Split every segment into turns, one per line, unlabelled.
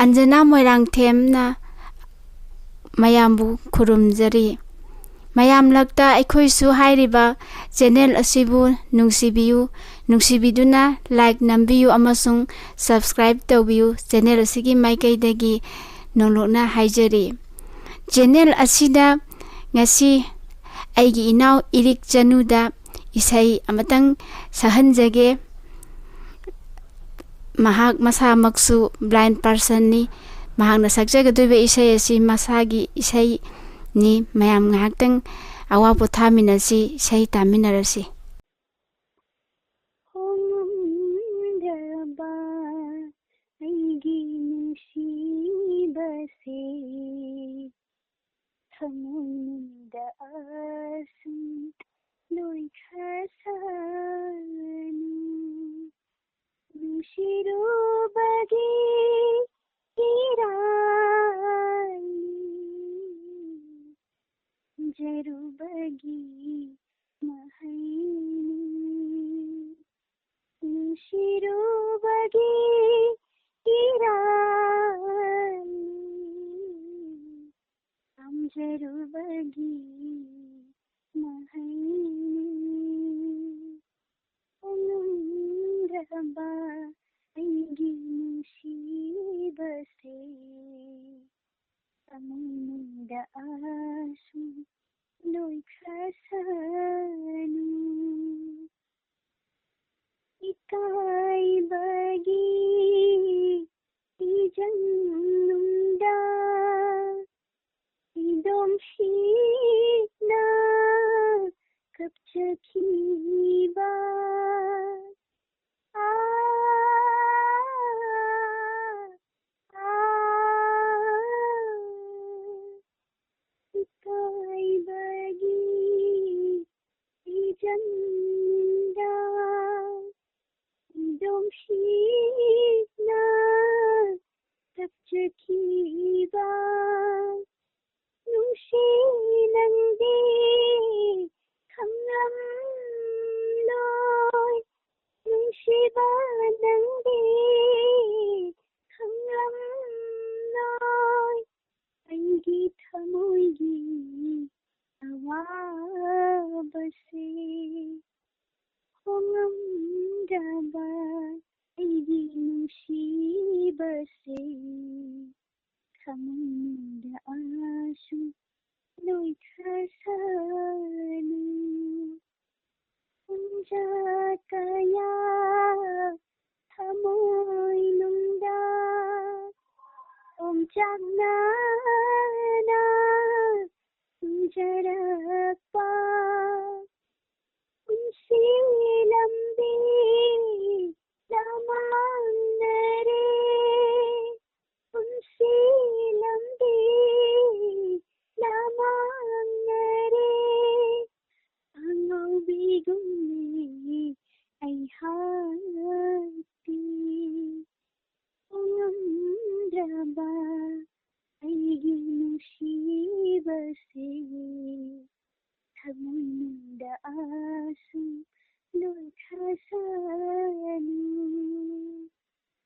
Anjana Moirangthemna mayambu khurumjari. Mayam lakta aikhoisu hairiba channel asibu nungsibiyu nungsibiduna like nambiyu amasung subscribe tawbiyu channel asigi maikaidagi nonglokna haijari. Channel asida ngasi aigi inaw Irik Chanuda isai amatang sahanjage. Mahak masa maksu blind person ni mahak na sakjagadube isai asi masagi isai ni mayam ngahaktang awa pothaminasi isai taminarasi.
Jarubagi mahaini Shirubagi kirani Am jarubagi mahaini Onungraba aigi nushibase Amunda asu Loi khasanu Ikai bagi Ijanunda Idom shina Kapchakiba Ikai bagi Ijanda Idom shina Kapchakiba Nushi nangdi Khamlam loi Nushi ba nangdi Khamlam loi Aigi thamoigi awabase Hongam daba aigi nushibase Kamunda asu loi khasanu Unjakaya thamoy nungda Om Jagnana Jarakpa Unsilambi Lamangare Unsilambi Lamangare Angaw bigumi ay hati Ongamdraba aigi nushibase Thamununda asu loi khasanu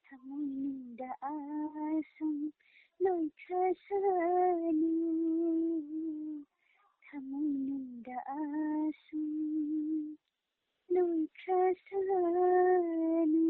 Thamununda asu loi khasanu Thamununda asu loi khasanu